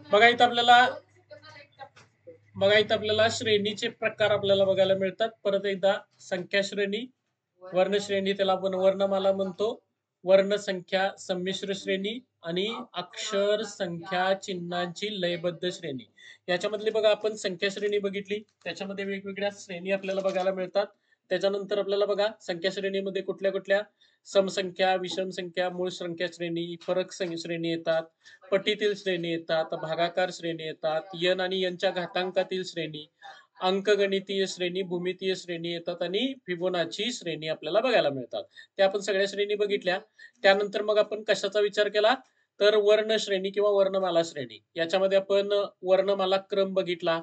बघा इथं आपल्याला श्रेणीचे प्रकार आपल्याला बघायला मिळतात. परत एकदा संख्या श्रेणी, वर्ण श्रेणी त्याला आपण वर्णमाला म्हणतो, वर्ण संख्या संमिश्र श्रेणी आणि अक्षर संख्या चिन्हांची लयबद्ध श्रेणी. याच्यामधली बघा आपण संख्या श्रेणी बघितली, त्याच्यामध्ये वेगवेगळ्या श्रेणी आपल्याला बघायला मिळतात. त्याच्यानंतर आपल्याला बघा संख्या श्रेणीमध्ये कुठल्या कुठल्या समसंख्या, विषम संख्या, मूळ संख्या श्रेणी, फरक श्रेणी येतात, पटीतील श्रेणी येतात, भागाकार श्रेणी येतात, यन आणि यनच्या घातांकातील श्रेणी, अंकगणितीय श्रेणी, भूमितीय श्रेणी येतात आणि फिबोनाची श्रेणी आपल्याला बघायला मिळतात. त्या आपण सगळ्या श्रेणी बघितल्या. त्यानंतर मग आपण कशाचा विचार केला, तर वर्ण श्रेणी किंवा वर्णमाला श्रेणी. याच्यामध्ये आपण वर्णमाला क्रम बघितला,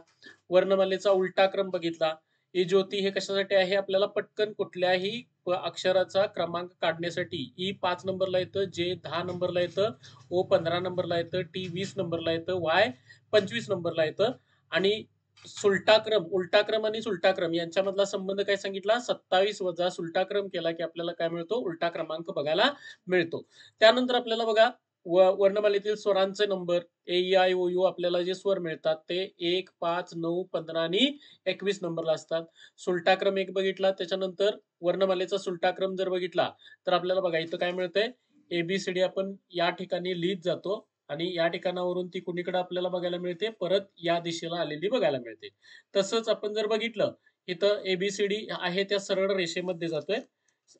वर्णमालेचा उलटा क्रम बघितला. ही ज्योती हे कशासाठी आहे, आपल्याला पटकन कुठल्याही अक्षराचा क्रमांक काढण्यासाठी. ई 5 नंबरला येतं, जे 10 नंबरला येतं, ओ 15 नंबरला येतं, टी 20 नंबरला येतं, वाय 25 नंबरला येतं. आणि सुलटाक्रम, उलटाक्रम आणि सुलटाक्रम यांच्यामधला संबंध काय सांगितला, 27 वजा सुलटाक्रम केला की आपल्याला काय मिळतो, उलटा क्रमांक बघायला मिळतो. त्यानंतर आपल्याला बघा वर्णमालेतील स्वरांचे number, A I O U आपल्याला जे स्वर मिळतात ते 1, 5, 9, 15 आणि 21 नंबरला असतात. सुलटाक्रम एक बघितला. त्याच्यानंतर वर्णमालेचा सुलटाक्रम जर बघितला तर आपल्याला बघा इथं काय मिळतंय, एबीसीडी आपण या ठिकाणी लिहित जातो आणि या ठिकाणावरून ती कुणीकडे आपल्याला बघायला मिळते, परत या दिशेला आलेली बघायला मिळते. तसंच आपण जर बघितलं इथं एबीसीडी आहे त्या सरळ रेषेमध्ये जातोय,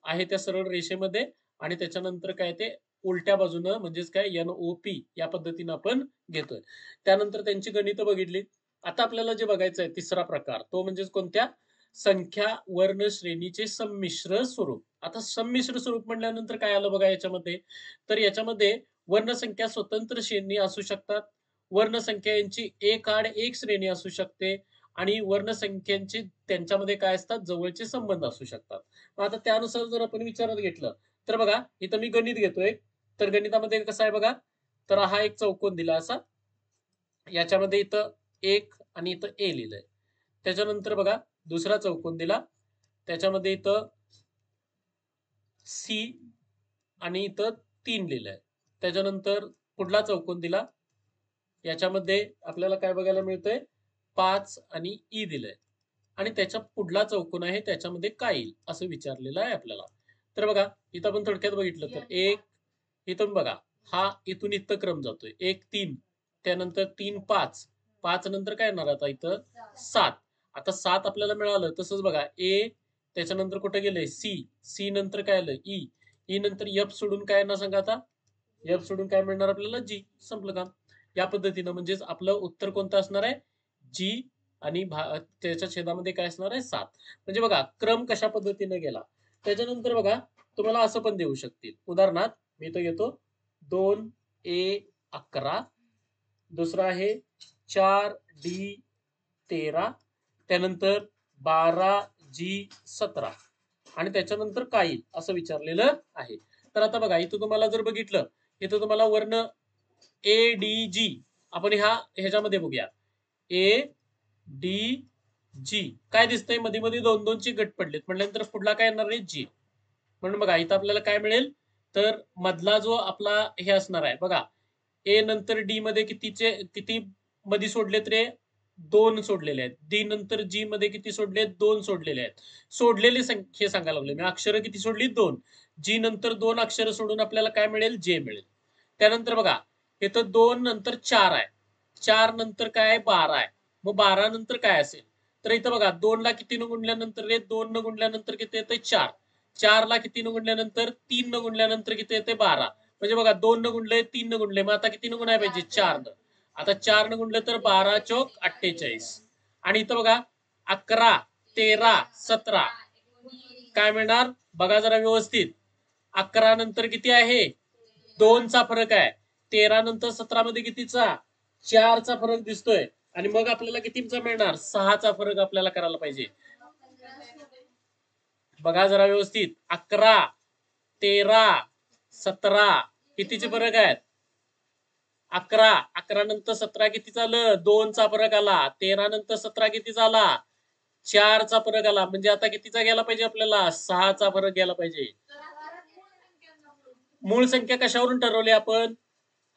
आहे त्या सरळ रेषेमध्ये, आणि त्याच्यानंतर काय ते उलट्या बाजूनं म्हणजेच काय NOP या पद्धतीनं आपण घेतोय. त्यानंतर त्यांची गणितं बघितली. आता आपल्याला जे बघायचं आहे तिसरा प्रकार, तो म्हणजे कोणत्या, संख्या वर्ण श्रेणीचे संमिश्र स्वरूप. आता संमिश्र स्वरूप म्हटल्यानंतर काय आलं बघा याच्यामध्ये, तर याच्यामध्ये वर्णसंख्या स्वतंत्र श्रेणी असू शकतात, वर्णसंख्या यांची एक आड एक श्रेणी असू शकते, आणि वर्णसंख्यांचे त्यांच्यामध्ये काय असतात, जवळचे संबंध असू शकतात. आता त्यानुसार जर आपण विचारात घेतलं तर बघा इथं मी गणित घेतोय. तर गणितामध्ये कसं आहे बघा, तर हा एक चौकोन दिला असा, याच्यामध्ये इथं एक आणि इथं ए लिहिलंय. त्याच्यानंतर बघा दुसरा चौकोन दिला, त्याच्यामध्ये इथं सी आणि इथं 3 लिहिलंय. त्याच्यानंतर पुढला चौकोन दिला, याच्यामध्ये आपल्याला काय बघायला मिळतंय, 5 आणि ई दिलंय. आणि त्याच्या पुढला चौकोन आहे त्याच्यामध्ये काय येईल असं विचारलेलं आहे आपल्याला. तर बघा इथं आपण थोडक्यात बघितलं तर एक, इथून बघा हा इथून इथं क्रम जातोय, 1 3, त्यानंतर 3 5, 5 नंतर काय येणार आता इथं 7. आता 7 आपल्याला मिळालं. तसंच बघा ए, त्याच्यानंतर कुठे गेलंय सी, सी नंतर काय आलं ई, ई नंतर एफ सोडून काय येणार सांगा आता, एफ सोडून काय मिळणार आपल्याला जी. संपलं काम. या पद्धतीनं म्हणजेच आपलं उत्तर कोणतं असणार आहे, जी, आणि त्याच्या छेदामध्ये काय असणार आहे 7. म्हणजे बघा क्रम कशा पद्धतीने गेला. त्याच्यानंतर बघा तुम्हाला असं पण देऊ शकतील. उदाहरणार्थ मी तो घेतो 2 ए 11, दुसरा आहे 4 डी 13, त्यानंतर 12 जी 17, आणि त्याच्यानंतर काय येईल असं विचारलेलं आहे. तर आता बघा इथं तुम्हाला जर बघितलं, इथं तुम्हाला वर्ण ए डी जी, आपण ह्याच्यामध्ये बघूया, ए डी जी काय दिसतंय, मध्ये मध्ये 2 ची गट पडलेत म्हटल्यानंतर पुढला काय येणार आहे जी. म्हणून बघा इथं आपल्याला काय मिळेल, तर मधला जो आपला हे असणार आहे बघा, ए नंतर डी मध्ये किती मध्ये सोडलेत रे, 2 सोडलेले आहेत. डी नंतर जी मध्ये किती सोडलेत, 2 सोडलेले आहेत. सोडलेले संख्ये सांगायला लागले मी, अक्षरं किती सोडली, 2. जी नंतर 2 अक्षरं सोडून आपल्याला काय मिळेल, जे मिळेल. त्यानंतर बघा इथं 2 नंतर 4 आहे, 4 नंतर काय आहे, 12 आहे. मग 12 नंतर काय असेल, तर इथं बघा 2 ला किती न गुणल्यानंतर रे, 2 न गुणल्यानंतर किती येते 4, 4 ला किती न गुणल्यानंतर, 3 न गुणल्यानंतर किती येते 12. म्हणजे बघा 2 न गुणले, 3 न गुणले, मग आता किती न गुणाय पाहिजे, 4 न. आता 4 न गुणलं तर 12 चौक 48. आणि इथं बघा 11 13 17 काय मिळणार बघा जरा व्यवस्थित, 11 नंतर किती आहे, 2 चा फरक आहे, 13 नंतर 17 मध्ये कितीचा, 4 चा फरक दिसतोय, आणि मग आपल्याला कितीचा मिळणार, 6 चा फरक आपल्याला करायला पाहिजे. बघा जरा व्यवस्थित, 11 13 17 कितीचे फरक आहेत, 11, 11 नंतर 17 किती झालं, 2 चा फरक आला, 13 नंतर 17 किती झाला, 4 चा फरक आला. म्हणजे आता कितीचा गेला पाहिजे आपल्याला, 6 चा फरक गेला पाहिजे. मूळ संख्या कशावरून ठरवली आपण,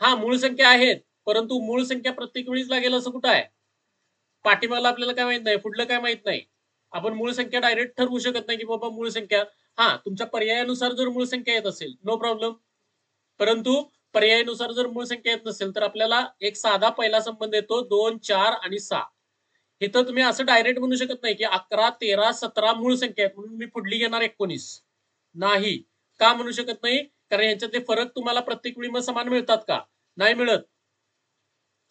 हा मूळ संख्या आहेत, परंतु मूळ संख्या प्रत्येक वेळीच लागेल असं कुठं आहे? पाठीमागला आपल्याला काय माहित नाही, पुढलं काय माहित नाही. आपण मूळ संख्या डायरेक्ट ठरवू शकत नाही की बाबा मूळ संख्या, हा तुमच्या पर्यायानुसार जर मूळ संख्या येत असेल नो प्रॉब्लेम, परंतु पर्यायानुसार जर मूळ संख्या येत नसेल तर आपल्याला एक साधा पहिला संबंध येतो 2, 4 आणि 6. इथं तुम्ही असं डायरेक्ट म्हणू शकत नाही की 11, 13, 17 मूळ संख्या आहेत म्हणून मी पुढली घेणार 19. नाही. का म्हणू शकत नाही? कारण यांच्यातले फरक तुम्हाला प्रत्येक वेळी मग समान मिळतात का? नाही मिळत.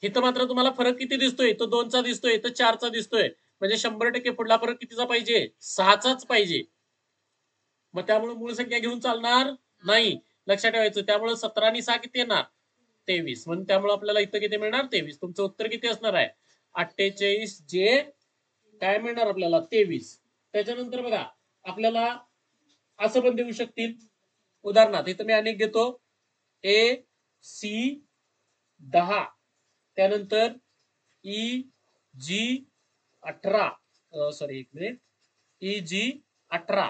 इथं मात्र तुम्हाला फरक किती दिसतोय? तो 2चा दिसतोय, तो 4चा दिसतोय. म्हणजे 100% पुढला फरक कितीचा पाहिजे? 6चाच पाहिजे. मग त्यामुळे मूळ संख्या घेऊन चालणार नाही. लक्षात ठेवायचं. त्यामुळे 17 आणि 6 किती येणार? 23. म्हणून त्यामुळे आपल्याला इथं किती मिळणार? 23. तुमचं उत्तर किती असणार आहे? 48 जे काय मिळणार आपल्याला? 23. त्याच्यानंतर बघा आपल्याला असं पण देऊ शकतील. उदाहरणार्थ इथं मी अनेक घेतो. ए सी 10, त्यानंतर ई जी 18, सॉरी एक मिनिट, ई जी 18,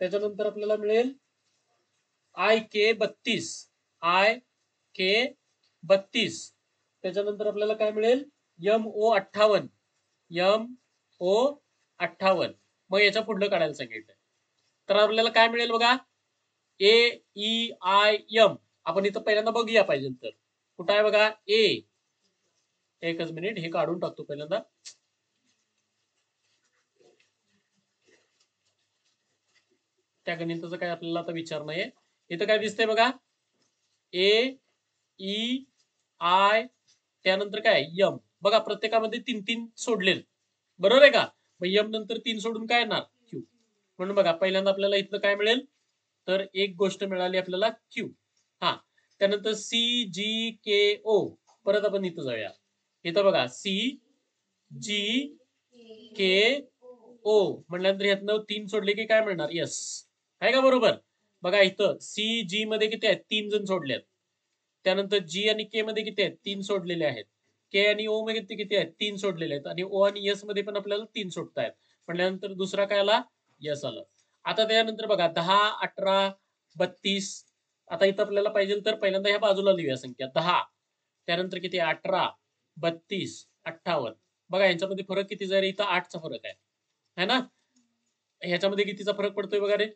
त्याच्यानंतर आपल्याला मिळेल आय के 32, आय के 32, त्याच्यानंतर आपल्याला काय मिळेल? M O 58, M O 58. मग याच्या पुढलं काढायला सांगितलं. तर आपल्याला काय मिळेल बघा? ए ई आय एम. आपण इथं पहिल्यांदा बघूया पाहिजे तर. कुठं आहे बघा? ए. एकच मिनिट, हे काढून टाकतो पहिल्यांदा. त्या गणिताचं काय आपल्याला आता विचार नाहीये. इथं काय दिसतंय बघा? ए ई आय, त्यानंतर काय? यम. बघा प्रत्येकामध्ये 3-3 सोडले, बरोबर आहे का? मग यम नंतर 3 सोडून काय येणार? क्यू. म्हणून बघा पहिल्यांदा आपल्याला इथं काय मिळेल? तर एक गोष्ट मिळाली आपल्याला क्यू. हा, त्यानंतर सी जी के ओ. परत आपण इथं जाऊया. इथं बघा सी जी के ओ म्हटल्यानंतर यातनं 3 सोडले की काय मिळणार? यस. आहे का बरोबर? बघा इथं सी जी मध्ये किती आहेत? 3 जण सोडलेत. त्यानंतर जी आणि के मध्ये किती आहेत? 3 सोडलेले आहेत. के आणि ओ मध्ये किती आहेत? 3 सोडलेले आहेत. आणि ओ आणि यस मध्ये पण आपल्याला 3 सोडतायत. म्हटल्यानंतर दुसरा काय आला? यस आलं. आता त्यानंतर बघा 10, 18, 32. आता इथं आपल्याला पाहिजे तर पहिल्यांदा ह्या बाजूला लिहूया संख्या 10, त्यानंतर किती? 18, 32, 58. बघा यांच्यामध्ये फरक किती जर इथं 8चा फरक आहे, है ना? ह्याच्यामध्ये कितीचा फरक पडतोय बघा रे?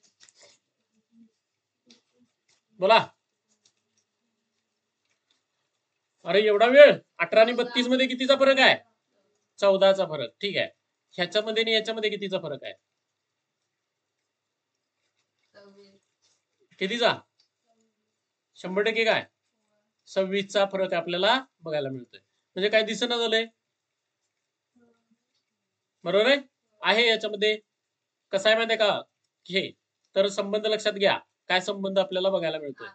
बोला. अरे एवढा वेळ? 18 आणि 32 मध्ये कितीचा फरक आहे? 14चा फरक. ठीक आहे. ह्याच्यामध्ये आणि याच्यामध्ये कितीचा फरक आहे? कितीचा? 100% काय? 26चा फरक आपल्याला बघायला मिळतोय. म्हणजे काय दिसेना झालंय? बरोबर आहे याच्यामध्ये. कसं आहे माहितीये का? हे तर संबंध लक्षात घ्या. काय संबंध आपल्याला बघायला मिळतोय?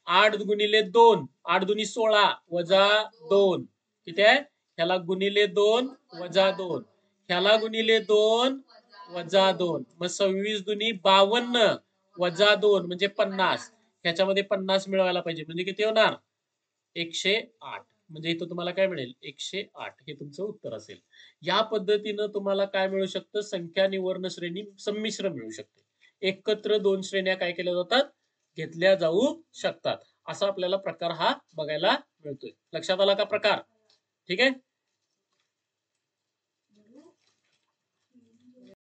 8 गुणिले 2, 8 दुनी 16 वजा 2 किती आहे? ह्याला गुणिले 2 वजा 2, ह्याला गुणिले 2 वजा 2, मग 26 दुनी 52 वजा 2 म्हणजे 50. ह्याच्यामध्ये 50 मिळवायला पाहिजे म्हणजे किती होणार? 108. म्हणजे इथं तुम्हाला काय मिळेल? 108 हे तुमचं उत्तर असेल. या पद्धतीनं तुम्हाला काय मिळू शकतं? संख्या आणि वर्ण श्रेणी संमिश्र मिळू शकते. एकत्र 2 श्रेण्या काय केल्या जातात? घेतल्या जाऊ शकतात. असा आपल्याला प्रकार हा बघायला मिळतोय. लक्षात आला का प्रकार? ठीक आहे.